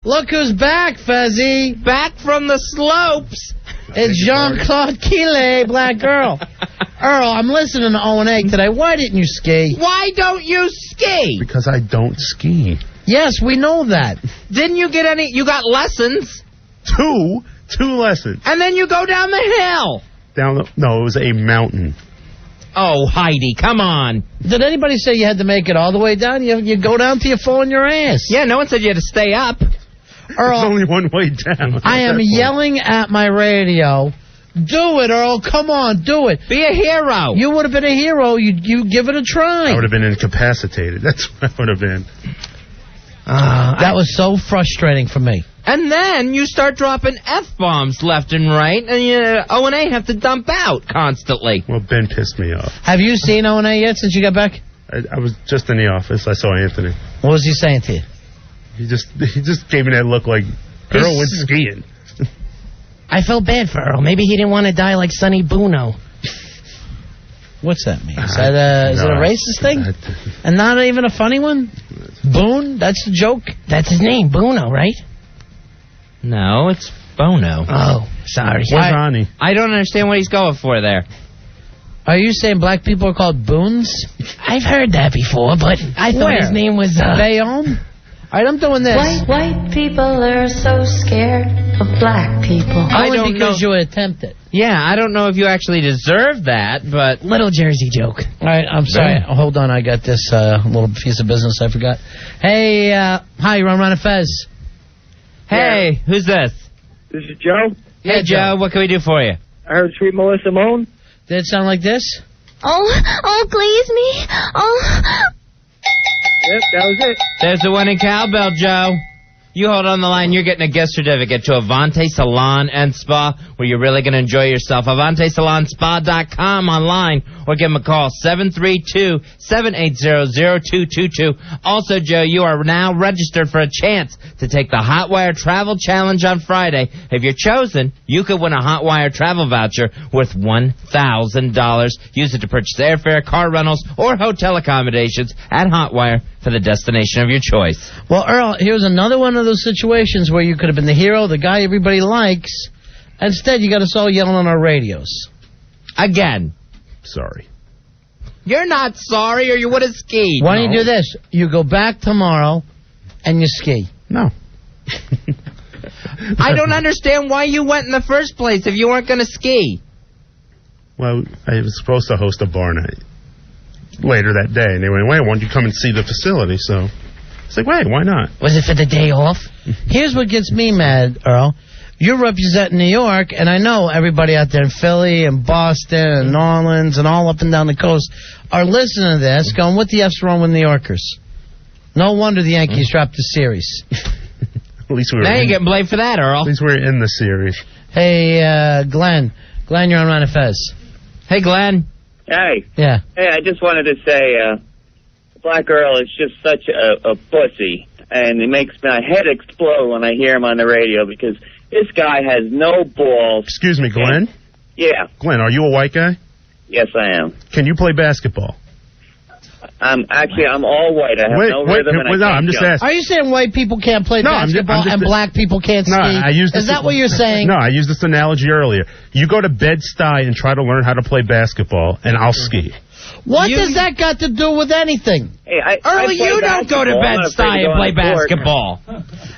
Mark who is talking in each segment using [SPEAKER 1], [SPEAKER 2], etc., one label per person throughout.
[SPEAKER 1] Look who's back, Fezzy.
[SPEAKER 2] Back from the slopes.
[SPEAKER 1] It's Jean-Claude Keeley, Black Girl. Earl, I'm listening to O&A today. Why didn't you ski?
[SPEAKER 2] Why don't you ski?
[SPEAKER 3] Because I don't ski.
[SPEAKER 1] Yes, we know that.
[SPEAKER 2] Didn't you get any? You got lessons.
[SPEAKER 3] Two lessons.
[SPEAKER 2] And then you go down the hill.
[SPEAKER 3] No, it was a mountain.
[SPEAKER 2] Oh, Heidi, come on.
[SPEAKER 1] Did anybody say you had to make it all the way down? You go down till you fall on your ass.
[SPEAKER 2] Yeah, no one said you had to stay up.
[SPEAKER 1] Earl,
[SPEAKER 3] There's only one way down.
[SPEAKER 1] I am yelling at my radio. Do it, Earl. Come on, do it.
[SPEAKER 2] Be a hero.
[SPEAKER 1] You would have been a hero. You give it a try.
[SPEAKER 3] I would have been incapacitated. That's what I would have been.
[SPEAKER 1] That was so frustrating for me.
[SPEAKER 2] And then you start dropping F-bombs left and right, and O&A have to dump out constantly.
[SPEAKER 3] Well, Ben pissed me off.
[SPEAKER 1] Have you seen O&A yet since you got back?
[SPEAKER 3] I was just in the office. I saw Anthony.
[SPEAKER 1] What was he saying to you?
[SPEAKER 3] He just gave me that look like Earl went skiing.
[SPEAKER 4] I felt bad for Earl. Maybe he didn't want to die like Sonny Bono.
[SPEAKER 1] What's that mean? Is it a racist thing? And not even a funny one? Boone? That's the joke?
[SPEAKER 4] That's his name, Bono, right?
[SPEAKER 2] No, it's Bono.
[SPEAKER 4] Oh, sorry.
[SPEAKER 3] Where's Ronnie?
[SPEAKER 2] I don't understand what he's going for there.
[SPEAKER 1] Are you saying black people are called boons?
[SPEAKER 4] I've heard that before, but I thought his name was...
[SPEAKER 1] Bayonne? All right, I'm doing this.
[SPEAKER 5] White people are so scared of black people.
[SPEAKER 1] Only because you attempt it.
[SPEAKER 2] Yeah, I don't know if you actually deserve that, but...
[SPEAKER 4] Little Jersey joke.
[SPEAKER 1] All right, I'm sorry. Hold on, I got this little piece of business I forgot. Hey, hi, you're on Ron and Fez.
[SPEAKER 2] Hey, who's this?
[SPEAKER 6] This is Joe.
[SPEAKER 2] Hey, Joe, what can we do for you?
[SPEAKER 6] I heard Sweet Melissa moan.
[SPEAKER 1] Did it sound like this?
[SPEAKER 5] Oh, please me. Oh.
[SPEAKER 6] Yep, that was it.
[SPEAKER 2] There's the one in Cowbell, Joe. You hold on the line. You're getting a gift certificate to Avante Salon and Spa, where you're really going to enjoy yourself. AvanteSalonSpa.com online, or give them a call, 732-780-0222. Also, Joe, you are now registered for a chance to take the Hotwire Travel Challenge on Friday. If you're chosen, you could win a Hotwire travel voucher worth $1,000. Use it to purchase airfare, car rentals, or hotel accommodations at Hotwire for the destination of your choice.
[SPEAKER 1] Well, Earl, here's another one of those situations where you could have been the hero, the guy everybody likes. Instead, you got us all yelling on our radios.
[SPEAKER 2] Again.
[SPEAKER 3] Sorry.
[SPEAKER 2] You're not sorry, or you would have skied.
[SPEAKER 1] Why don't you do this? You go back tomorrow, and you ski.
[SPEAKER 3] No.
[SPEAKER 2] I don't understand why you went in the first place if you weren't going to ski.
[SPEAKER 3] Well, I was supposed to host a bar night later that day, and they went, why don't you come and see the facility? So it's like, wait, why not?
[SPEAKER 4] Was it for the day off?
[SPEAKER 1] Here's what gets me mad, Earl. You're representing New York, and I know everybody out there in Philly and Boston and New Orleans and all up and down the coast are listening to this going, what the F's wrong with New Yorkers? No wonder the Yankees dropped the series.
[SPEAKER 3] At least we were
[SPEAKER 2] now you're getting blamed for that, Earl.
[SPEAKER 3] At least we're in the series.
[SPEAKER 1] Hey, Glenn. Glenn, you're on Ron and Fez.
[SPEAKER 2] Hey, Glenn.
[SPEAKER 6] Hey.
[SPEAKER 1] Yeah.
[SPEAKER 6] Hey, I just wanted to say, Black Earl is just such a pussy, and it makes my head explode when I hear him on the radio because this guy has no balls.
[SPEAKER 3] Excuse me, Glenn?
[SPEAKER 6] Yeah.
[SPEAKER 3] Glenn, are you a white guy?
[SPEAKER 6] Yes, I am.
[SPEAKER 3] Can you play basketball?
[SPEAKER 6] I'm all white. I have no rhythm, and I can't
[SPEAKER 3] I'm just
[SPEAKER 6] jump.
[SPEAKER 3] asking.
[SPEAKER 1] Are you saying white people can't play basketball and black people can't ski? Is that what you're saying?
[SPEAKER 3] No, I used this analogy earlier. You go to Bed-Stuy and try to learn how to play basketball, and I'll ski.
[SPEAKER 1] What does that got to do with anything?
[SPEAKER 6] Hey,
[SPEAKER 2] Earl, you don't go to Bed-Stuy and play basketball.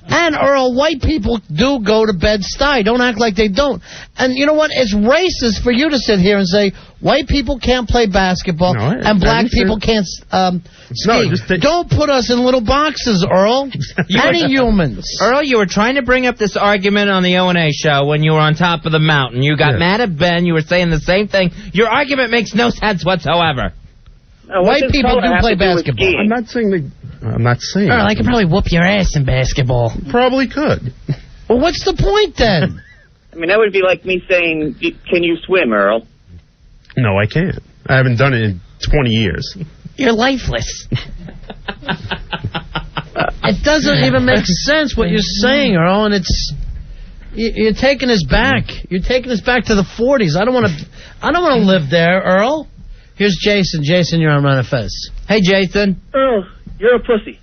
[SPEAKER 1] And, Earl, white people do go to Bed-Stuy. Don't act like they don't. And you know what? It's racist for you to sit here and say white people can't play basketball and black people can't ski. Don't put us in little boxes, Earl. Any humans.
[SPEAKER 2] Earl, you were trying to bring up this argument on the O&A show when you were on top of the mountain. You got mad at Ben. You were saying the same thing. Your argument makes no sense whatsoever.
[SPEAKER 1] White people do play basketball.
[SPEAKER 3] I'm not saying
[SPEAKER 4] Earl, I could probably whoop your ass in basketball.
[SPEAKER 3] Probably could.
[SPEAKER 1] Well, what's the point then?
[SPEAKER 6] I mean, that would be like me saying, can you swim, Earl?
[SPEAKER 3] No, I can't. I haven't done it in 20 years.
[SPEAKER 4] You're lifeless.
[SPEAKER 1] It doesn't even make sense what you're saying, Earl, and you're taking us back. You're taking us back to the 40s. I don't want to live there, Earl. Here's Jason. Jason, you're on Ron and Fez.
[SPEAKER 2] Hey, Jason.
[SPEAKER 6] Earl, you're a pussy.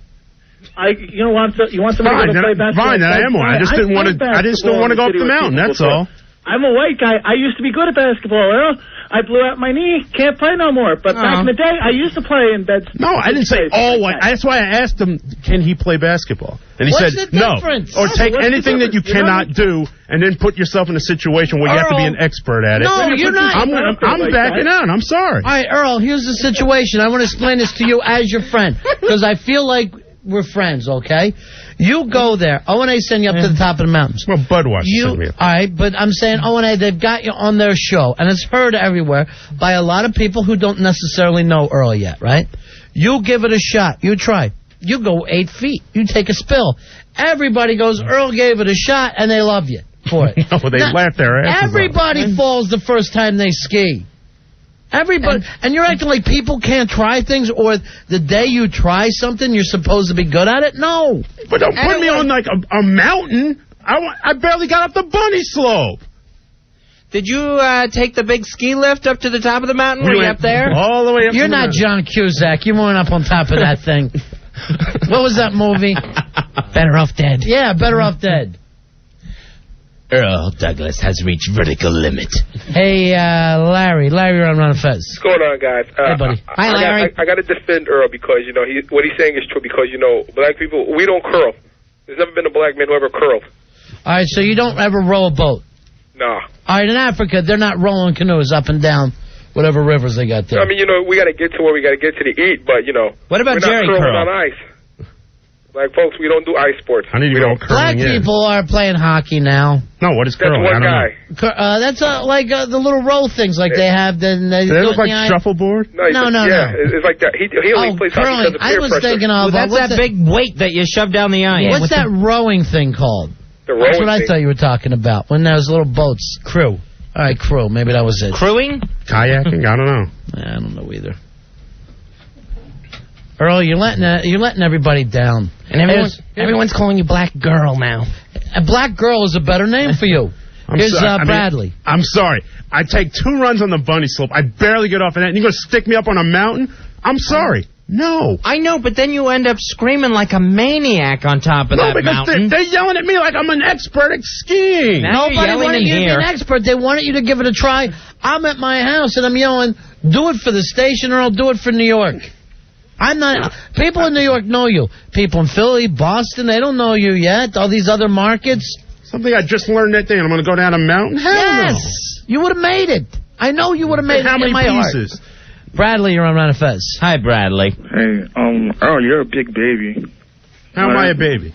[SPEAKER 7] You want somebody to play basketball?
[SPEAKER 3] Fine, I am one. I just didn't want to. I just don't want to go up the mountain. That's all.
[SPEAKER 7] I'm a white guy. I used to be good at basketball, Earl. I blew out my knee. Can't play no more. But back in the day, I used to play in bed.
[SPEAKER 3] No, I didn't say all white. That's why I asked him, can he play basketball? And he said no. Or take anything that you cannot do and then put yourself in a situation where you have to be an expert at it.
[SPEAKER 1] No, you're not.
[SPEAKER 3] I'm backing out. I'm sorry.
[SPEAKER 1] All right, Earl, here's the situation. I want to explain this to you as your friend because I feel like we're friends, okay? You go there. O&A send you up to the top of the mountains.
[SPEAKER 3] Well, Budweiser sent me up.
[SPEAKER 1] All right, but I'm saying O&A, they've got you on their show, and it's heard everywhere by a lot of people who don't necessarily know Earl yet, right? You give it a shot. You try. You go 8 feet. You take a spill. Everybody goes, Earl gave it a shot, and they love you for it.
[SPEAKER 3] No, they laugh their asses off.
[SPEAKER 1] Everybody falls the first time they ski. Everybody, and you're acting like people can't try things, or the day you try something, you're supposed to be good at it? No.
[SPEAKER 3] But don't put me on, like, a mountain. I barely got up the bunny slope.
[SPEAKER 2] Did you take the big ski lift up to the top of the mountain? Were you up there?
[SPEAKER 3] All the way up.
[SPEAKER 1] You're not John Cusack. You weren't up on top of that thing. What was that movie?
[SPEAKER 4] Better Off Dead.
[SPEAKER 1] Yeah, Better Off Dead.
[SPEAKER 2] Earl Douglas has reached vertical limit.
[SPEAKER 1] Hey, Larry. Larry, you're on Ron Fez.
[SPEAKER 8] What's going on, guys?
[SPEAKER 1] Hey, buddy.
[SPEAKER 4] Hi, Larry.
[SPEAKER 8] I got to defend Earl because, what he's saying is true because, black people, we don't curl. There's never been a black man who ever curled.
[SPEAKER 1] All right, so you don't ever row a boat?
[SPEAKER 8] Nah.
[SPEAKER 1] All right, in Africa, they're not rolling canoes up and down whatever rivers they got there.
[SPEAKER 8] I mean, we got to get to where we got to get to eat, but,
[SPEAKER 2] What about
[SPEAKER 8] we're
[SPEAKER 2] Jerry
[SPEAKER 8] not curling
[SPEAKER 2] curl?
[SPEAKER 8] on ice. Black folks, we don't do ice sports.
[SPEAKER 3] I need to go curling.
[SPEAKER 1] Black people are playing hockey now.
[SPEAKER 3] No, what is curling?
[SPEAKER 8] That's one guy.
[SPEAKER 1] That's like the little roll things like they have. Then they
[SPEAKER 3] look like shuffleboard?
[SPEAKER 8] No. Yeah, it's like that. He only plays hockey because of peer
[SPEAKER 1] I was
[SPEAKER 8] pressure.
[SPEAKER 1] thinking of
[SPEAKER 2] that's that big weight that you shove down the ice.
[SPEAKER 1] What's that rowing thing called?
[SPEAKER 8] The rowing
[SPEAKER 1] That's what I
[SPEAKER 8] thing.
[SPEAKER 1] thought you were talking about. When there was little boats. Crew. All right, crew. Maybe that was it.
[SPEAKER 2] Crewing?
[SPEAKER 3] Kayaking? I don't know.
[SPEAKER 1] I don't know either. Earl, you're letting everybody down.
[SPEAKER 4] And everyone's calling you Black Girl now.
[SPEAKER 1] A Black Girl is a better name for you. Here's Bradley.
[SPEAKER 3] I'm sorry. I take 2 runs on the bunny slope. I barely get off of that. And you're going to stick me up on a mountain? I'm sorry. No.
[SPEAKER 2] I know, but then you end up screaming like a maniac on top of that mountain.
[SPEAKER 3] They're yelling at me like I'm an expert at skiing.
[SPEAKER 1] Nobody wanted you to be an expert. They wanted you to give it a try. I'm at my house and I'm yelling, do it for the station or I'll do it for New York. I'm not. People in New York know you. People in Philly, Boston, they don't know you yet. All these other markets.
[SPEAKER 3] Something I just learned that day, and I'm going to go down a mountain? Hell
[SPEAKER 1] yes.
[SPEAKER 3] No.
[SPEAKER 1] You would have made it. I know you would have made it.
[SPEAKER 3] How many
[SPEAKER 1] Heart.
[SPEAKER 3] pieces?
[SPEAKER 1] Bradley, you're on Ron Fez.
[SPEAKER 2] Hi, Bradley.
[SPEAKER 9] Hey, Earl, you're a big baby.
[SPEAKER 3] How am I a baby?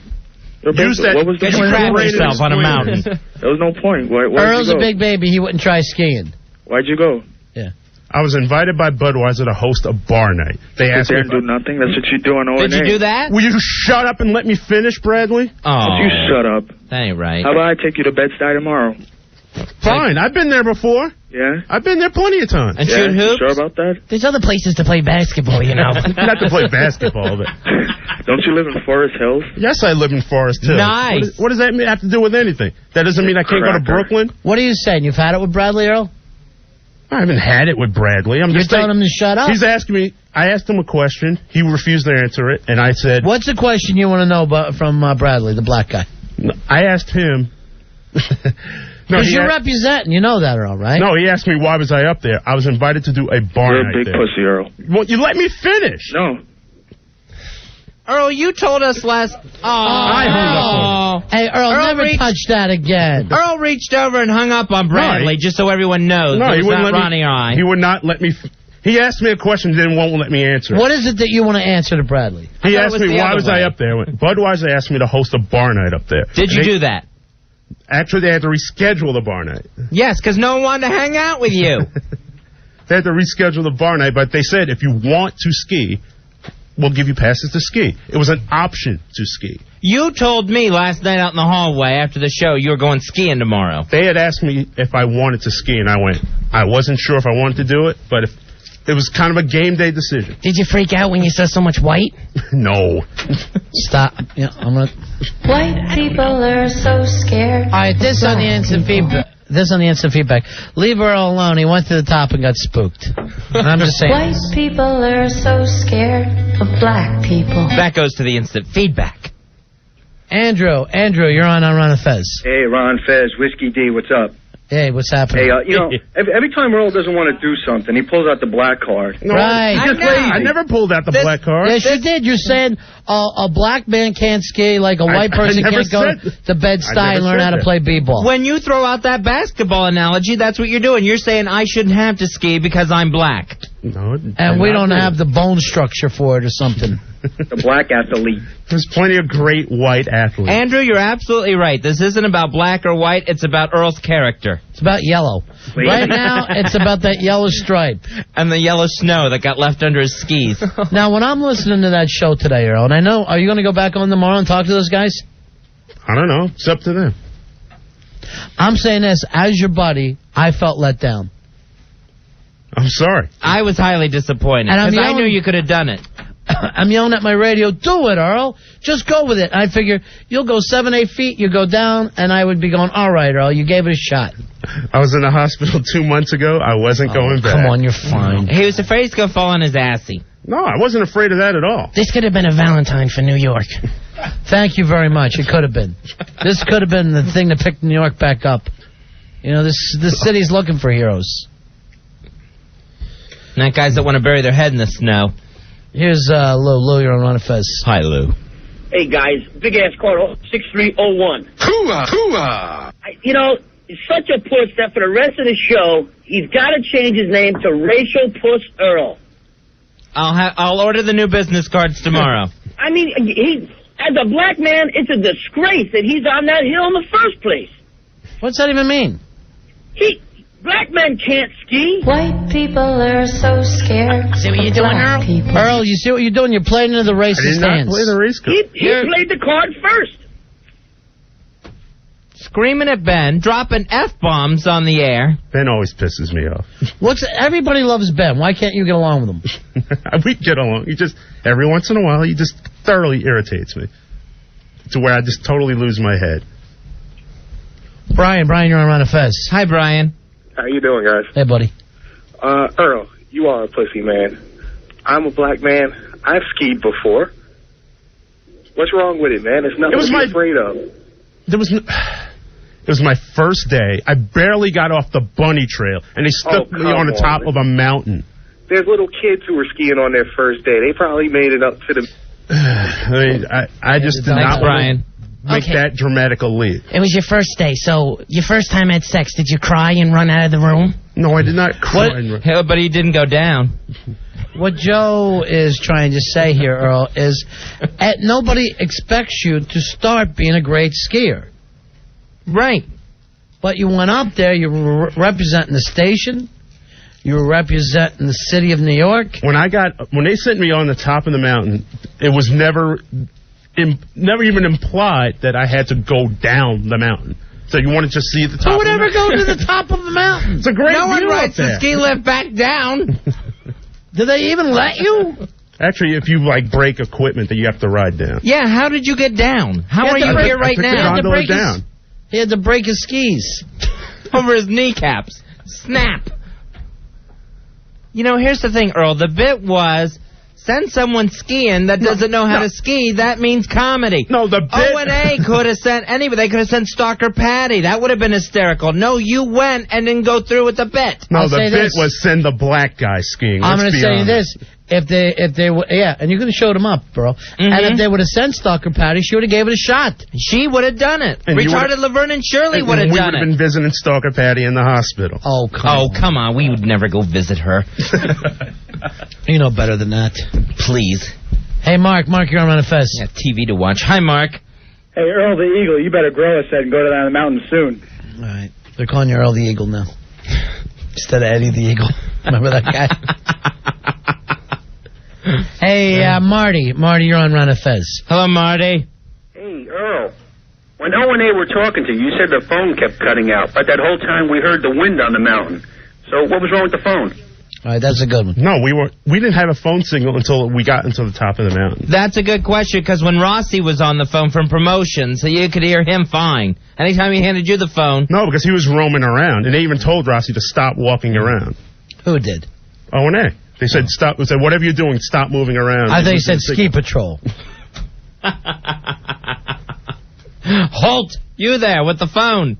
[SPEAKER 9] Use that. What was the
[SPEAKER 2] point? You crap yourself on a mountain.
[SPEAKER 9] There was no point. Where'd
[SPEAKER 1] Earl's
[SPEAKER 9] you go?
[SPEAKER 1] a big baby. He wouldn't try skiing.
[SPEAKER 9] Why'd you go?
[SPEAKER 1] Yeah.
[SPEAKER 3] I was invited by Budweiser to host a bar night. They asked me
[SPEAKER 9] to do nothing. That's what you do on O&A.
[SPEAKER 2] Did you do that?
[SPEAKER 3] Will you shut up and let me finish, Bradley?
[SPEAKER 2] Oh.
[SPEAKER 9] You shut up.
[SPEAKER 2] That ain't right.
[SPEAKER 9] How about I take you to Bed-Stuy tomorrow?
[SPEAKER 3] Fine. I've been there before.
[SPEAKER 9] Yeah?
[SPEAKER 3] I've been there plenty of times.
[SPEAKER 2] And shoot hoops?
[SPEAKER 9] Sure about that?
[SPEAKER 4] There's other places to play basketball, you know.
[SPEAKER 3] Not to play basketball, but...
[SPEAKER 9] Don't you live in Forest Hills?
[SPEAKER 3] Yes, I live in Forest Hills.
[SPEAKER 2] Nice.
[SPEAKER 3] What does that have to do with anything? That doesn't mean I can't go to Brooklyn?
[SPEAKER 1] What are you saying? You've had it with Bradley, Earl?
[SPEAKER 3] I haven't had it with Bradley. I'm
[SPEAKER 1] You're
[SPEAKER 3] just
[SPEAKER 1] telling him to shut up?
[SPEAKER 3] He's asking me. I asked him a question. He refused to answer it, and I said...
[SPEAKER 1] What's the question you want to know from Bradley, the black guy?
[SPEAKER 3] I asked him...
[SPEAKER 1] Because you're representing. You know that, Earl, right?
[SPEAKER 3] No, he asked me why was I up there. I was invited to do a bar
[SPEAKER 9] You're
[SPEAKER 3] night
[SPEAKER 9] a big pussy, Earl.
[SPEAKER 3] Well, you let me finish.
[SPEAKER 9] No.
[SPEAKER 2] Earl, you told us last...
[SPEAKER 3] I hung up on
[SPEAKER 1] him. Hey, Earl never touch that again.
[SPEAKER 2] Earl reached over and hung up on Bradley just so everyone knows.
[SPEAKER 3] No, he wouldn't let
[SPEAKER 2] Ronnie or I.
[SPEAKER 3] He would not let me... He asked me a question, then won't let me answer.
[SPEAKER 1] What is it that you want to answer to Bradley?
[SPEAKER 3] He asked me why was I up there. Budweiser asked me to host a bar night up there.
[SPEAKER 2] Did you do that?
[SPEAKER 3] Actually, they had to reschedule the bar night.
[SPEAKER 2] Yes, because no one wanted to hang out with you.
[SPEAKER 3] They had to reschedule the bar night, but they said if you want to ski, we'll give you passes to ski. It was an option to ski.
[SPEAKER 2] You told me last night out in the hallway after the show you were going skiing tomorrow.
[SPEAKER 3] They had asked me if I wanted to ski, and I went, I wasn't sure if I wanted to do it, but it was kind of a game day decision.
[SPEAKER 4] Did you freak out when you saw so much white?
[SPEAKER 3] No.
[SPEAKER 1] Stop. Yeah, I'm gonna...
[SPEAKER 5] White people are so scared.
[SPEAKER 1] All right, this on the This on the instant feedback. Leave Earl alone. He went to the top and got spooked. And I'm just saying.
[SPEAKER 5] White people are so scared of black people.
[SPEAKER 2] That goes to the instant feedback.
[SPEAKER 1] Andrew, you're on Ron and Fez.
[SPEAKER 10] Hey, Ron, Fez, Whiskey D, what's up?
[SPEAKER 1] Hey, what's happening?
[SPEAKER 10] Hey, every time Earl doesn't want to do something, he pulls out the black card.
[SPEAKER 3] No,
[SPEAKER 1] right.
[SPEAKER 3] I never pulled out the black card.
[SPEAKER 1] Yes, you did. You said a black man can't ski like a white person can't go to Bed-Stuy and learn how to play b-ball.
[SPEAKER 2] When you throw out that basketball analogy, that's what you're doing. You're saying I shouldn't have to ski because I'm black.
[SPEAKER 3] No,
[SPEAKER 1] and we don't have the bone structure for it or something.
[SPEAKER 10] The black athlete.
[SPEAKER 3] There's plenty of great white athletes.
[SPEAKER 2] Andrew, you're absolutely right. This isn't about black or white. It's about Earl's character.
[SPEAKER 1] It's about yellow. Right now, it's about that yellow stripe.
[SPEAKER 2] And the yellow snow that got left under his skis.
[SPEAKER 1] Now, when I'm listening to that show today, Earl, and I know, are you going to go back on tomorrow and talk to those guys?
[SPEAKER 3] I don't know. It's up to them.
[SPEAKER 1] I'm saying this, as your buddy, I felt let down.
[SPEAKER 3] I'm sorry.
[SPEAKER 2] I was highly disappointed because I knew you could have done it.
[SPEAKER 1] I'm yelling at my radio, do it, Earl. Just go with it. I figure you'll go 7-8 feet, you go down, and I would be going, all right, Earl, you gave it a shot.
[SPEAKER 3] I was in the hospital 2 months ago. I wasn't going back.
[SPEAKER 1] Come on, you're fine.
[SPEAKER 2] He was afraid he's going to fall on his assy.
[SPEAKER 3] No, I wasn't afraid of that at all.
[SPEAKER 4] This could have been a Valentine for New York.
[SPEAKER 1] Thank you very much. It could have been. This could have been the thing to pick New York back up. You know, this city's looking for heroes.
[SPEAKER 2] Not guys that want to bury their head in the snow.
[SPEAKER 1] Here's Lou. Lou, you're on Ron and Fez.
[SPEAKER 2] Hi, Lou.
[SPEAKER 11] Hey, guys. Big ass call, 6301.
[SPEAKER 12] Hooah! Hooah!
[SPEAKER 11] You know, he's such a puss that for the rest of the show, he's got to change his name to Racial Puss Earl.
[SPEAKER 2] I'll order the new business cards tomorrow.
[SPEAKER 11] I mean, as a black man, it's a disgrace that he's on that hill in the first place.
[SPEAKER 1] What's that even mean?
[SPEAKER 11] Black men can't ski.
[SPEAKER 5] White people are so scared.
[SPEAKER 4] See what you're doing, Earl?
[SPEAKER 5] People.
[SPEAKER 1] Earl, you see what you're doing? You're playing into the racist hands.
[SPEAKER 3] I did not play the race card.
[SPEAKER 11] He played the card first.
[SPEAKER 2] Screaming at Ben, dropping F-bombs on the air.
[SPEAKER 3] Ben always pisses me off.
[SPEAKER 1] Everybody loves Ben. Why can't you get along with him?
[SPEAKER 3] We get along. He just, every once in a while, he just thoroughly irritates me. To where I just totally lose my head.
[SPEAKER 1] Brian, you're on Ron and Fez.
[SPEAKER 2] Hi, Brian.
[SPEAKER 9] How you doing, guys?
[SPEAKER 1] Hey, buddy.
[SPEAKER 9] Earl, you are a pussy, man. I'm a black man. I've skied before. What's wrong with it, man? There's nothing to be afraid of.
[SPEAKER 3] It was my first day. I barely got off the bunny trail, and they stuck me on the top of a mountain.
[SPEAKER 9] There's little kids who were skiing on their first day. They probably made it up to the...
[SPEAKER 3] I just did not
[SPEAKER 2] Brian.
[SPEAKER 3] Make that dramatic a leap.
[SPEAKER 4] It was your first day, so your first time had sex. Did you cry and run out of the room?
[SPEAKER 3] No, I did not cry.
[SPEAKER 2] But he didn't go down.
[SPEAKER 1] What Joe is trying to say here, Earl, is nobody expects you to start being a great skier.
[SPEAKER 2] Right.
[SPEAKER 1] But you went up there, you were representing the station, you were representing the city of New York.
[SPEAKER 3] When they sent me on the top of the mountain, it was never even implied that I had to go down the mountain. So you want to just see the top?
[SPEAKER 1] Who would ever go to the top of the mountain?
[SPEAKER 3] It's a great view.
[SPEAKER 2] No one rides
[SPEAKER 3] the
[SPEAKER 2] ski lift back down.
[SPEAKER 1] Do they even let you?
[SPEAKER 3] Actually, if you break equipment that you have to ride down.
[SPEAKER 2] Yeah, how did you get down? How are you here right now?
[SPEAKER 1] He had to break his skis.
[SPEAKER 2] Over his kneecaps. Snap. You know, here's the thing, Earl. The bit was... Send someone skiing that doesn't know how to ski. That means comedy.
[SPEAKER 3] No, the bit...
[SPEAKER 2] O&A could have sent anybody. They could have sent Stalker Patty. That would have been hysterical. No, you went and didn't go through with the bit.
[SPEAKER 3] No, the bit was send the black guy skiing.
[SPEAKER 1] I'm going to say this. If they were, and you're going to show them up, bro. Mm-hmm. And if they would have sent Stalker Patty, she would have gave it a shot.
[SPEAKER 2] She would have done it. And retarded Laverne and Shirley would have done it.
[SPEAKER 3] We would have been visiting Stalker Patty in the hospital.
[SPEAKER 1] Oh, come on.
[SPEAKER 2] We would never go visit her.
[SPEAKER 1] You know better than that.
[SPEAKER 2] Please.
[SPEAKER 1] Hey, Mark, you're on Ron and Fez.
[SPEAKER 2] Yeah, TV to watch. Hi, Mark.
[SPEAKER 10] Hey, Earl the Eagle, you better grow a set and go down the mountain soon.
[SPEAKER 1] All right. They're calling you Earl the Eagle now. Instead of Eddie the Eagle. Remember that guy? Hey, Marty, you're on Ron and Fez.
[SPEAKER 2] Hello, Marty.
[SPEAKER 10] Hey, Earl. When O&A were talking to you, you said the phone kept cutting out, but that whole time we heard the wind on the mountain. So what was wrong with the phone?
[SPEAKER 1] All right, that's a good one.
[SPEAKER 3] No, we didn't have a phone signal until we got into the top of the mountain.
[SPEAKER 2] That's a good question, because when Rossi was on the phone from promotions, you could hear him fine. Anytime he handed you the phone.
[SPEAKER 3] No, because he was roaming around, and they even told Rossi to stop walking around.
[SPEAKER 1] Who did?
[SPEAKER 3] O&A. They said, stop. They said, whatever you're doing, stop moving around.
[SPEAKER 1] I think he said ski patrol.
[SPEAKER 2] Holt, you there with the phone.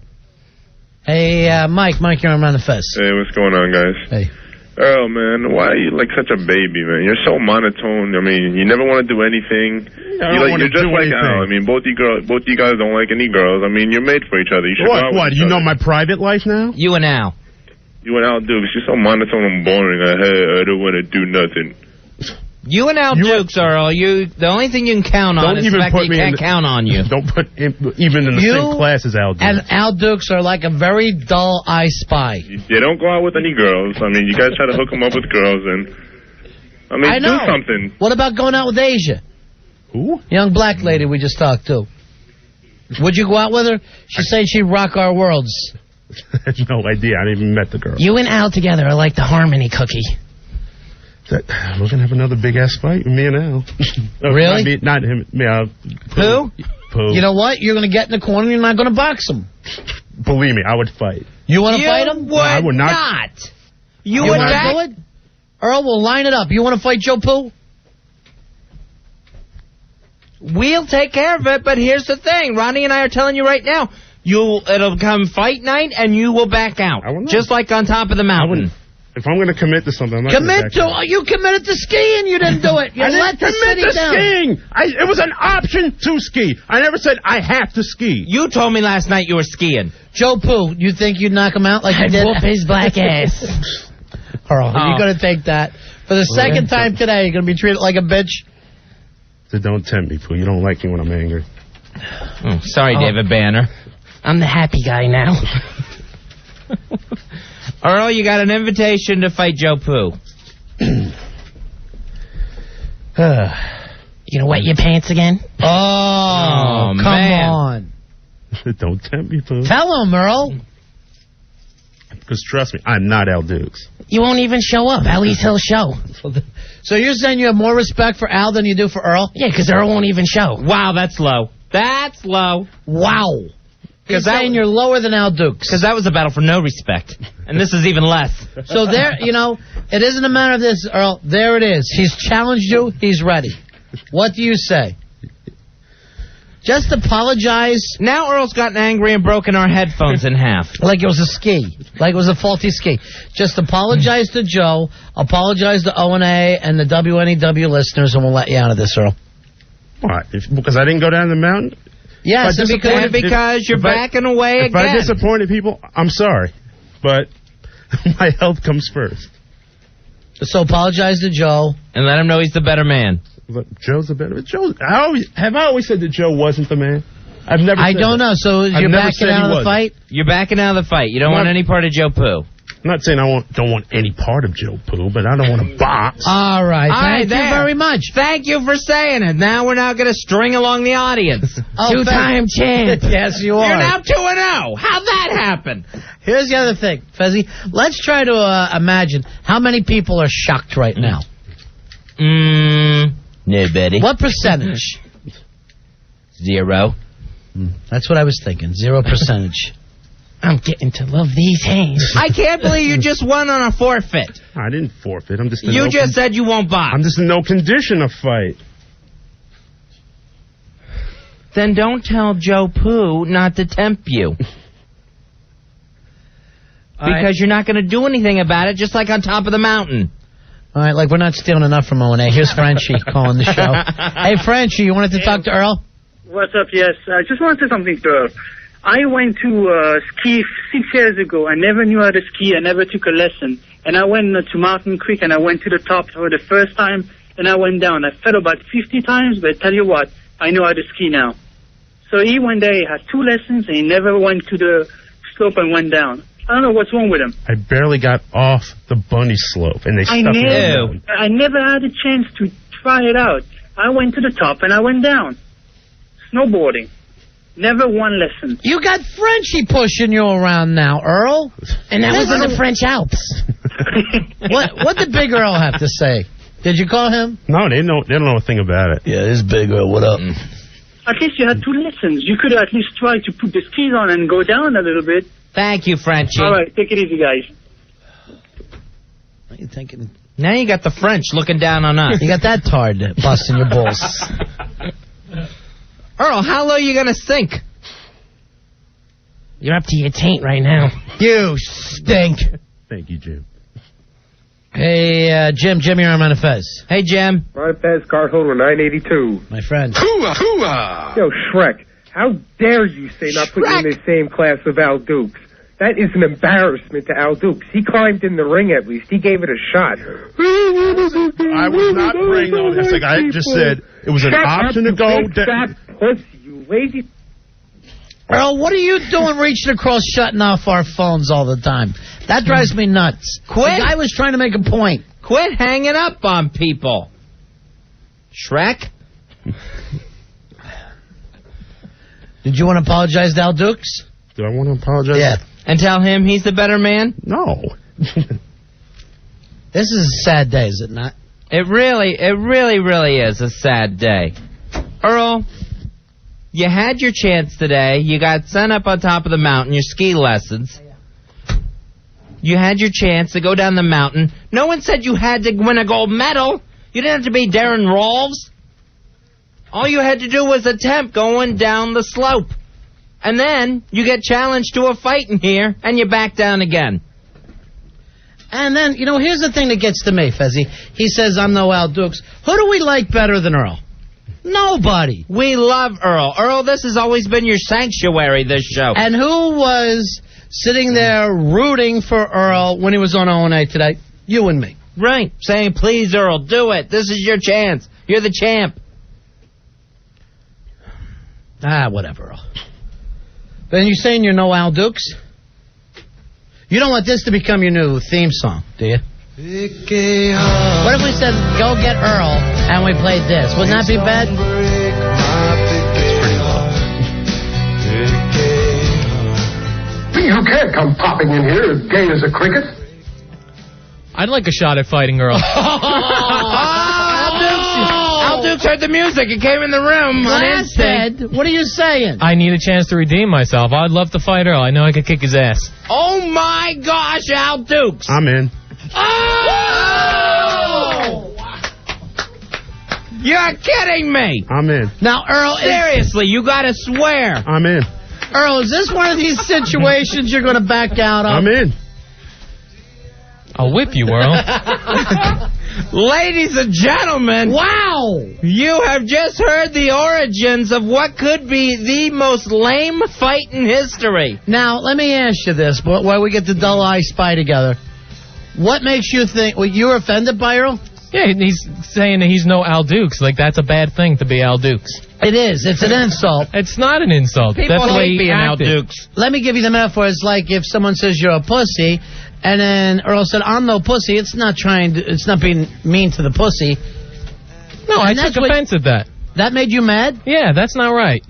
[SPEAKER 1] Hey, Mike, you're on the fest.
[SPEAKER 8] Hey, what's going on, guys?
[SPEAKER 1] Hey.
[SPEAKER 8] Earl, man, why are you like such a baby, man? You're so monotone. I mean, you never want to do anything. You're just like Al. I mean, both you guys don't like any girls. I mean, you're made for each other. You should
[SPEAKER 3] What? You know my private life now?
[SPEAKER 2] You and Al.
[SPEAKER 8] You and Al Dukes, you're so monotone and boring. I don't want to do nothing.
[SPEAKER 2] You and Al Dukes, Earl, the only thing you can count on is the fact that you can't count on you.
[SPEAKER 3] Don't put even in the same class as Al Dukes.
[SPEAKER 1] And Al Dukes are like a very dull I Spy.
[SPEAKER 8] You don't go out with any girls. I mean, you guys try to hook them up with girls, and do something.
[SPEAKER 1] What about going out with Asia?
[SPEAKER 3] Who?
[SPEAKER 1] Young black lady we just talked to. Would you go out with her? She's saying she'd rock our worlds.
[SPEAKER 3] I have no idea. I didn't even met the girl.
[SPEAKER 4] You and Al together are like the Harmony cookie.
[SPEAKER 3] We're going to have another big-ass fight, me and Al.
[SPEAKER 1] Really?
[SPEAKER 3] Not him.
[SPEAKER 2] Pooh?
[SPEAKER 3] Pooh.
[SPEAKER 1] You know what? You're going to get in the corner and you're not going to box him.
[SPEAKER 3] Believe me, I would fight.
[SPEAKER 1] You want to fight him?
[SPEAKER 2] No, I would not. You would
[SPEAKER 1] not do it? Earl, we'll line it up. You want to fight Joe Pooh?
[SPEAKER 2] We'll take care of it, but here's the thing. Ronnie and I are telling you right now, it'll come fight night and you will back out. Just like on top of the mountain.
[SPEAKER 3] If I'm going to commit to something, I'm not
[SPEAKER 1] Commit to? You committed to skiing. You didn't do it. You let the city down.
[SPEAKER 3] Skiing. It was an option to ski. I never said I have to ski.
[SPEAKER 2] You told me last night you were skiing.
[SPEAKER 1] Joe Pooh, you think you'd knock him out like you did?
[SPEAKER 4] Whoop his black ass.
[SPEAKER 1] Earl, you're going to take that. For the second time today, you're going to be treated like a bitch.
[SPEAKER 3] So don't tempt me, Pooh. You don't like me when I'm angry.
[SPEAKER 2] Sorry, David Banner.
[SPEAKER 4] I'm the happy guy now.
[SPEAKER 2] Earl, you got an invitation to fight Joe Pooh.
[SPEAKER 4] You gonna wet your pants again?
[SPEAKER 1] Oh, come on.
[SPEAKER 3] Don't tempt me, Pooh.
[SPEAKER 1] Tell him, Earl.
[SPEAKER 3] Because trust me, I'm not Al Dukes.
[SPEAKER 4] You won't even show up. At least he'll show.
[SPEAKER 1] So you're saying you have more respect for Al than you do for Earl?
[SPEAKER 4] Yeah, because Earl won't even show.
[SPEAKER 2] Wow, that's low. That's low.
[SPEAKER 1] Wow. You're saying you're lower than Al Dukes.
[SPEAKER 2] Because that was a battle for no respect. And this is even less.
[SPEAKER 1] So there, it isn't a matter of this, Earl. There it is. He's challenged you. He's ready. What do you say? Just apologize.
[SPEAKER 2] Now Earl's gotten angry and broken our headphones in half.
[SPEAKER 1] Like it was a ski. Like it was a faulty ski. Just apologize to Joe. Apologize to O&A and the WNEW listeners, and we'll let you out of this, Earl.
[SPEAKER 3] What? Because I didn't go down the mountain?
[SPEAKER 1] Yes,
[SPEAKER 2] because you're backing away again.
[SPEAKER 3] If I disappointed people, I'm sorry. But my health comes first.
[SPEAKER 1] So apologize to Joe.
[SPEAKER 2] And let him know he's the better man.
[SPEAKER 3] But Joe's the better man. Have I always said that Joe wasn't the man? I've never
[SPEAKER 1] I
[SPEAKER 3] said
[SPEAKER 1] don't
[SPEAKER 3] that.
[SPEAKER 1] know. So you're backing out of the fight?
[SPEAKER 2] You're backing out of the fight. You don't want any part of Joe Pooh.
[SPEAKER 3] I'm not saying I don't want any part of Joe Pooh, but I don't want to box.
[SPEAKER 1] All right. Thank you very much.
[SPEAKER 2] Thank you for saying it. Now we're not going to string along the audience.
[SPEAKER 4] Two-time champ.
[SPEAKER 1] Yes, you are.
[SPEAKER 2] You're now 2-0. How'd that happen?
[SPEAKER 1] Here's the other thing, Fezzi. Let's try to imagine how many people are shocked right now.
[SPEAKER 2] Nobody.
[SPEAKER 1] What percentage?
[SPEAKER 2] 0.
[SPEAKER 1] That's what I was thinking. 0%.
[SPEAKER 4] I'm getting to love these hands.
[SPEAKER 2] I can't believe you just won on a forfeit.
[SPEAKER 3] I didn't forfeit. I'm just.
[SPEAKER 2] You just said you won't box.
[SPEAKER 3] I'm just in no condition to fight.
[SPEAKER 2] Then don't tell Joe Pooh not to tempt you. Because you're not going to do anything about it, just like on top of the mountain.
[SPEAKER 1] All right, like we're not stealing enough from O&A. Here's Frenchie calling the show. Hey, Frenchie, you wanted to talk to Earl?
[SPEAKER 10] What's up? Yes, I just wanted to say something to Earl. I went to ski 6 years ago. I never knew how to ski. I never took a lesson. And I went to Mountain Creek, and I went to the top for the first time, and I went down. I fell about 50 times, but I tell you what, I know how to ski now. So he one day had 2 lessons, and he never went to the slope and went down. I don't know what's wrong with him.
[SPEAKER 3] I barely got off the bunny slope, and they stuck me down.
[SPEAKER 10] I never had a chance to try it out. I went to the top, and I went down. Snowboarding. Never one lesson.
[SPEAKER 1] You got Frenchie pushing you around now, Earl.
[SPEAKER 4] And that was in the French Alps.
[SPEAKER 1] What did Big Earl have to say? Did you call him?
[SPEAKER 3] No, they don't know a thing about it.
[SPEAKER 1] Yeah, this Big Earl, what up?
[SPEAKER 10] At least you had 2 lessons. You could at least try to put the skis on and go down a little bit.
[SPEAKER 2] Thank you, Frenchie.
[SPEAKER 10] All right, take it easy, guys.
[SPEAKER 1] What are you thinking?
[SPEAKER 2] Now you got the French looking down on us.
[SPEAKER 1] You got that tard busting your balls.
[SPEAKER 2] Earl, how low you going to sink?
[SPEAKER 4] You're up to your taint right now.
[SPEAKER 1] You stink.
[SPEAKER 3] Thank you, Jim.
[SPEAKER 1] Hey, Jim, you're on Fez.
[SPEAKER 2] Hey, Jim.
[SPEAKER 12] Fez, card holder 982.
[SPEAKER 1] My friend.
[SPEAKER 12] Hooah! Yo, Shrek, how dare you say not put you in the same class of Al Dukes? That is an embarrassment to Al Dukes. He climbed in the ring at least. He gave it a shot.
[SPEAKER 3] I was not praying on this. Like I just said, it was an option to go.
[SPEAKER 12] Fat pussy, you lazy.
[SPEAKER 1] Earl, what are you doing reaching across shutting off our phones all the time? That drives me nuts.
[SPEAKER 2] Quit.
[SPEAKER 1] The guy was trying to make a point.
[SPEAKER 2] Quit hanging up on people. Shrek?
[SPEAKER 1] Did you want to apologize to Al Dukes?
[SPEAKER 3] Do I want to apologize?
[SPEAKER 1] Yeah.
[SPEAKER 2] And tell him he's the better man?
[SPEAKER 3] No.
[SPEAKER 1] This is a sad day, is it not?
[SPEAKER 2] It really is a sad day. Earl, you had your chance today. You got sent up on top of the mountain, your ski lessons. You had your chance to go down the mountain. No one said you had to win a gold medal. You didn't have to be Darren Rawls. All you had to do was attempt going down the slope. And then you get challenged to a fight in here, and you back down again.
[SPEAKER 1] And then, here's the thing that gets to me, Fezzi. He says, I'm no Al Dukes. Who do we like better than Earl? Nobody.
[SPEAKER 2] We love Earl. Earl, this has always been your sanctuary, this show.
[SPEAKER 1] And who was sitting there rooting for Earl when he was on O&A today? You and me.
[SPEAKER 2] Right. Saying, please, Earl, do it. This is your chance. You're the champ.
[SPEAKER 1] Whatever, Earl. Then you're saying you're no Al Dukes? You don't want this to become your new theme song, do you? What if we said, go get Earl, and we played this? Wouldn't that be bad?
[SPEAKER 13] You can't come popping in here as gay as a cricket.
[SPEAKER 14] I'd like a shot at fighting Earl.
[SPEAKER 2] Al Dukes heard the music. It came in the room on instinct.
[SPEAKER 1] What are you saying?
[SPEAKER 14] I need a chance to redeem myself. I'd love to fight Earl. I know I could kick his ass.
[SPEAKER 2] Oh, my gosh, Al Dukes.
[SPEAKER 3] I'm in.
[SPEAKER 2] Oh! You're kidding me.
[SPEAKER 3] I'm in.
[SPEAKER 1] Now, Earl,
[SPEAKER 2] seriously, you got to swear.
[SPEAKER 3] I'm in.
[SPEAKER 1] Earl, is this one of these situations you're going to back out of?
[SPEAKER 3] I'm in.
[SPEAKER 14] I'll whip you, Earl.
[SPEAKER 2] Ladies and gentlemen.
[SPEAKER 1] Wow.
[SPEAKER 2] You have just heard the origins of what could be the most lame fight in history.
[SPEAKER 1] Now, let me ask you this, while we get the dull eye spy together. What makes you think, you were offended by Earl?
[SPEAKER 14] Yeah, he's saying that he's no Al Dukes. Like, that's a bad thing to be Al Dukes.
[SPEAKER 1] It is. It's an insult.
[SPEAKER 14] It's not an insult.
[SPEAKER 2] People
[SPEAKER 14] that's the way
[SPEAKER 2] hate being Al Dukes.
[SPEAKER 1] Let me give you the metaphor. It's like if someone says you're a pussy, and then Earl said, I'm no pussy. It's not being mean to the pussy.
[SPEAKER 14] No, I took offense at that.
[SPEAKER 1] That made you mad?
[SPEAKER 14] Yeah, that's not right.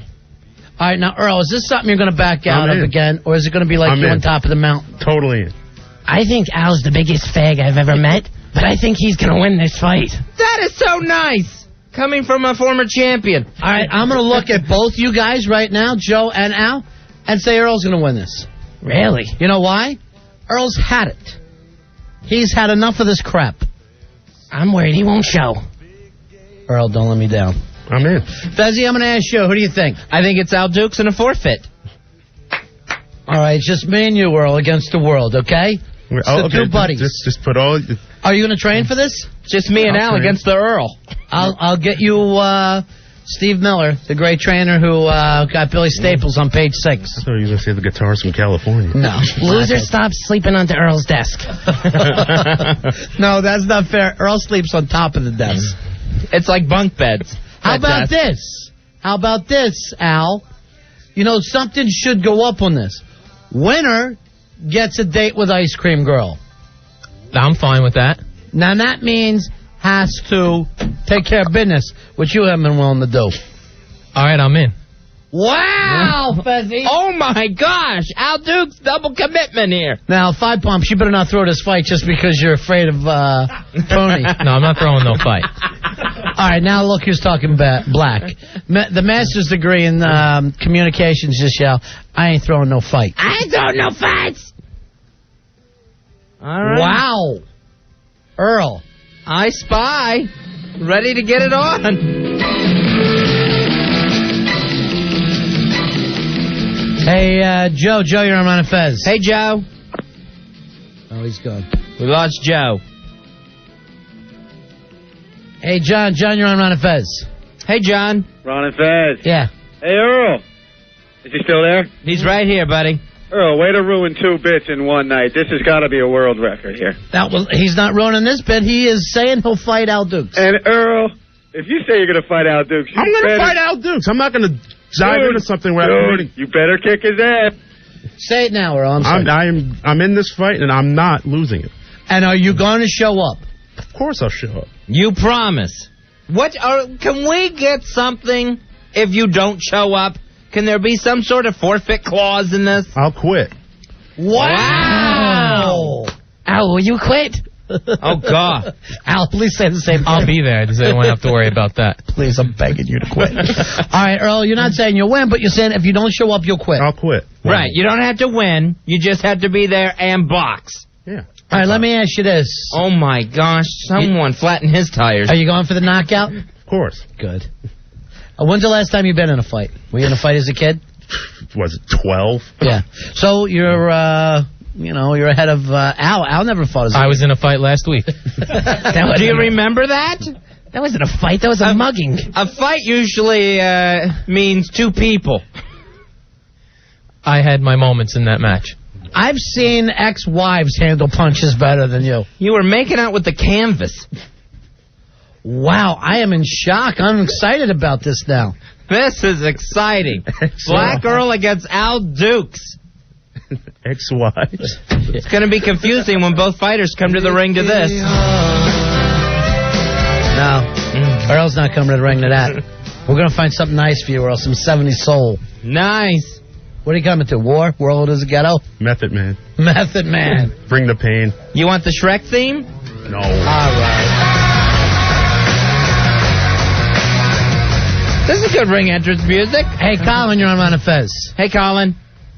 [SPEAKER 1] All right, now, Earl, is this something you're going to back out of again, or is it going to be like you on top of the mountain?
[SPEAKER 3] Totally in.
[SPEAKER 4] I think Al's the biggest fag I've ever met, but I think he's going to win this fight.
[SPEAKER 2] That is so nice, coming from a former champion.
[SPEAKER 1] All right, I'm going to look at both you guys right now, Joe and Al, and say Earl's going to win this.
[SPEAKER 4] Really?
[SPEAKER 1] You know why? Earl's had it. He's had enough of this crap.
[SPEAKER 4] I'm worried he won't show.
[SPEAKER 1] Earl, don't let me down.
[SPEAKER 3] I'm in.
[SPEAKER 1] Fezzi, I'm going to ask you, who do you think?
[SPEAKER 2] I think it's Al Dukes and a forfeit.
[SPEAKER 1] All right, it's just me and you, Earl, against the world, okay? So
[SPEAKER 3] okay.
[SPEAKER 1] two buddies.
[SPEAKER 3] Just put all...
[SPEAKER 1] Are you going to train for this?
[SPEAKER 2] Just me and Al against the Earl.
[SPEAKER 1] I'll get you Steve Miller, the great trainer who got Billy Staples on page 6.
[SPEAKER 3] I thought you were going to say the guitarist from California.
[SPEAKER 1] No.
[SPEAKER 4] Loser, stop sleeping under Earl's desk.
[SPEAKER 1] No, that's not fair. Earl sleeps on top of the desk.
[SPEAKER 2] It's like bunk beds.
[SPEAKER 1] How about this? How about this, Al? Something should go up on this. Winner gets a date with Ice Cream Girl.
[SPEAKER 14] I'm fine with that.
[SPEAKER 1] Now, that means has to take care of business, which you haven't been willing to do.
[SPEAKER 14] All right, I'm in.
[SPEAKER 1] Wow, Fezzy.
[SPEAKER 2] Oh, my gosh. Al Dukes, double commitment here.
[SPEAKER 1] Now, 5 Pumps, you better not throw this fight just because you're afraid of Tony.
[SPEAKER 14] No, I'm not throwing no fight.
[SPEAKER 1] All right, now look who's talking black. The master's degree in communications just yell, I ain't throwing no fight.
[SPEAKER 2] I ain't throwing no fights. All right.
[SPEAKER 1] Wow. Earl.
[SPEAKER 2] I spy. Ready to get it on.
[SPEAKER 1] Hey, Joe, you're on Ron and Fez.
[SPEAKER 2] Hey, Joe.
[SPEAKER 1] Oh, he's gone.
[SPEAKER 2] We lost Joe.
[SPEAKER 1] Hey, John, you're on Ron and Fez.
[SPEAKER 2] Hey, John.
[SPEAKER 15] Ron and Fez.
[SPEAKER 1] Yeah.
[SPEAKER 15] Hey, Earl. Is he still there?
[SPEAKER 2] He's right here, buddy.
[SPEAKER 15] Earl, way to ruin 2 bits in one night. This has got to be a world record here.
[SPEAKER 1] He's not ruining this bit. He is saying he'll fight Al Dukes.
[SPEAKER 15] And, Earl, if you say you're going to fight Al Dukes,
[SPEAKER 3] I'm going to fight Al Dukes. I'm not going to dive into something where I'm
[SPEAKER 15] you better kick his ass.
[SPEAKER 1] Say it now, Earl.
[SPEAKER 3] I'm in this fight, and I'm not losing it.
[SPEAKER 1] And are you going to show up?
[SPEAKER 3] Of course I'll show up.
[SPEAKER 2] You promise. Can we get something if you don't show up? Can there be some sort of forfeit clause in this?
[SPEAKER 3] I'll quit.
[SPEAKER 2] Wow.
[SPEAKER 4] Al, will you quit?
[SPEAKER 2] Oh, God.
[SPEAKER 1] Al, please say the same thing.
[SPEAKER 14] I'll be there. So I won't have to worry about that.
[SPEAKER 1] Please, I'm begging you to quit. All right, Earl, you're not saying you'll win, but you're saying if you don't show up, you'll quit.
[SPEAKER 3] I'll quit.
[SPEAKER 2] Right. You don't have to win. You just have to be there and box.
[SPEAKER 3] Yeah.
[SPEAKER 1] All right, let me ask you this.
[SPEAKER 2] Oh, my gosh. Someone flattened his tires.
[SPEAKER 1] Are you going for the knockout?
[SPEAKER 3] Of course.
[SPEAKER 1] Good. When's the last time you've been in a fight? Were you in a fight as a kid?
[SPEAKER 3] Was it 12?
[SPEAKER 1] Yeah. So you're ahead of Al. Al never fought as a kid.
[SPEAKER 14] I was in a fight last week.
[SPEAKER 2] Do you remember that?
[SPEAKER 4] That wasn't a fight. That was a mugging.
[SPEAKER 2] A fight usually means 2 people.
[SPEAKER 14] I had my moments in that match.
[SPEAKER 1] I've seen ex-wives handle punches better than you.
[SPEAKER 2] You were making out with the canvas.
[SPEAKER 1] Wow, I am in shock. I'm excited about this now.
[SPEAKER 2] This is exciting. Black Earl against Al Dukes.
[SPEAKER 3] Ex-wives.
[SPEAKER 2] It's going to be confusing when both fighters come to the ring to this.
[SPEAKER 1] No, Earl's not coming to the ring to that. We're going to find something nice for you, Earl, some 70s soul.
[SPEAKER 2] Nice.
[SPEAKER 1] What are you coming to, war? World is a ghetto?
[SPEAKER 3] Method Man.
[SPEAKER 1] Method Man.
[SPEAKER 3] Bring the pain.
[SPEAKER 2] You want the Shrek theme?
[SPEAKER 3] No.
[SPEAKER 1] All right.
[SPEAKER 2] This is good ring entrance music.
[SPEAKER 1] Hey, Colin, you're on Ron and Fez.
[SPEAKER 2] Hey, Colin.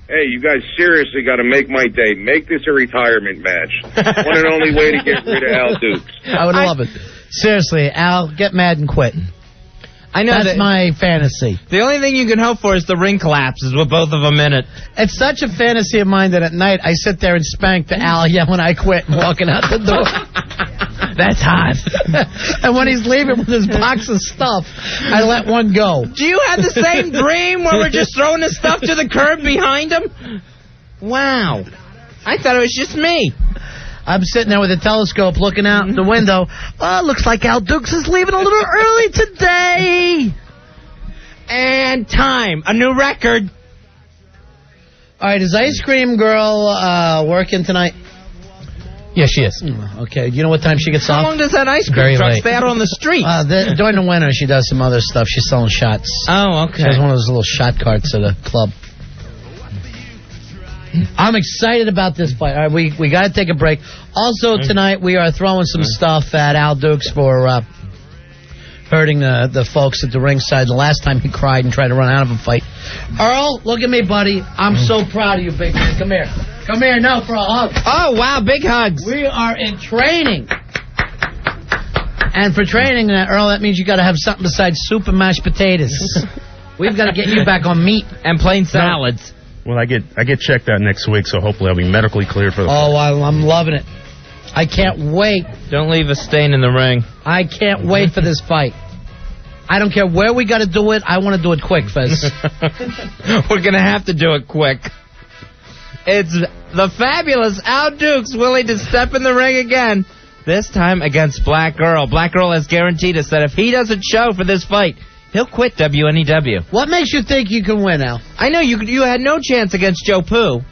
[SPEAKER 8] Hey, you guys seriously got to make my day. Make this a retirement match. One and only way to get rid of Al Dukes.
[SPEAKER 1] I would love it. Seriously, Al, get mad and quit.
[SPEAKER 2] I know
[SPEAKER 1] that's my fantasy.
[SPEAKER 2] The only thing you can hope for is the ring collapses with both of them in it.
[SPEAKER 1] It's such a fantasy of mine that at night I sit there and spank to Al, when I quit and walking out the door. That's hot. And when he's leaving with his box of stuff, I let one go.
[SPEAKER 2] Do you have the same dream where we're just throwing the stuff to the curb behind him? Wow. I thought it was just me.
[SPEAKER 1] I'm sitting there with a telescope looking out the window. Oh, looks like Al Dukes is leaving a little early today.
[SPEAKER 2] And time. A new record.
[SPEAKER 1] All right, is Ice Cream Girl working tonight?
[SPEAKER 14] Yes, she is.
[SPEAKER 1] Okay, you know what time she gets off?
[SPEAKER 2] How long does that ice cream truck stay out on the street?
[SPEAKER 1] During the winter, she does some other stuff. She's selling shots.
[SPEAKER 2] Oh, okay.
[SPEAKER 1] She has one of those little shot carts at a club. I'm excited about this fight. All right, we got to take a break. Also, tonight, we are throwing some stuff at Al Dukes for hurting the folks at the ringside. The last time he cried and tried to run out of a fight. Earl, look at me, buddy. I'm so proud of you, big man. Come here. Come here now for a hug.
[SPEAKER 2] Oh, wow, big hugs.
[SPEAKER 1] We are in training. And for training, Earl, that means you got to have something besides soup and mashed potatoes. We've got to get you back on meat.
[SPEAKER 2] And plain salads.
[SPEAKER 3] Well, I get checked out next week, so hopefully I'll be medically cleared for the
[SPEAKER 1] fight. I'm loving it. I can't wait.
[SPEAKER 2] Don't leave a stain in the ring.
[SPEAKER 1] I can't wait for this fight. I don't care where we got to do it. I want to do it quick, Fez.
[SPEAKER 2] We're going to have to do it quick. It's the fabulous Al Dukes willing to step in the ring again, this time against Black Earl. Black Earl has guaranteed us that if he doesn't show for this fight, he'll quit WNEW.
[SPEAKER 1] What makes you think you can win, Al?
[SPEAKER 2] I know you had no chance against Joe Poo.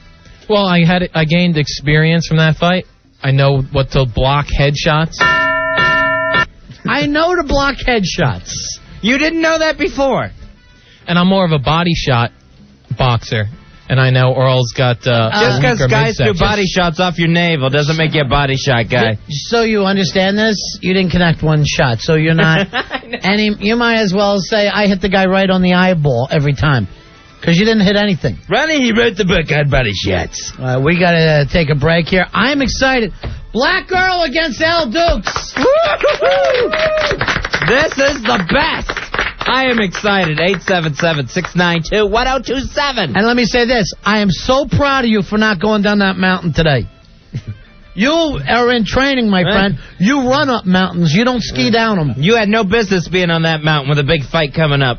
[SPEAKER 14] Well, I gained experience from that fight. I know what to block headshots.
[SPEAKER 1] I know to block headshots.
[SPEAKER 2] You didn't know that before.
[SPEAKER 14] And I'm more of a body shot boxer. And I know Earl's got
[SPEAKER 2] just because guys do body shots off your navel doesn't make you a body shot guy.
[SPEAKER 1] So you understand this? You didn't connect one shot, so you're not. You might as well say I hit the guy right on the eyeball every time, because you didn't hit anything.
[SPEAKER 2] Ronnie, he wrote the book on body shots.
[SPEAKER 1] We got to take a break here. I'm excited. Black Earl against Al Dukes.
[SPEAKER 2] This is the best. I am excited. 877-692-1027.
[SPEAKER 1] And let me say this. I am so proud of you for not going down that mountain today. You are in training, my friend. You run up mountains. You don't ski down them.
[SPEAKER 2] You had no business being on that mountain with a big fight coming up.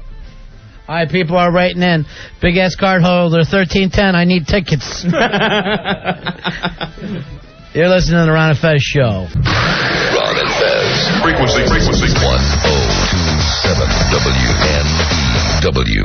[SPEAKER 1] All right, people are writing in. Big ass card holder, 1310. I need tickets. You're listening to the Ron and Fez show.
[SPEAKER 16] Ron and Fez. Frequency 1027 WNEW.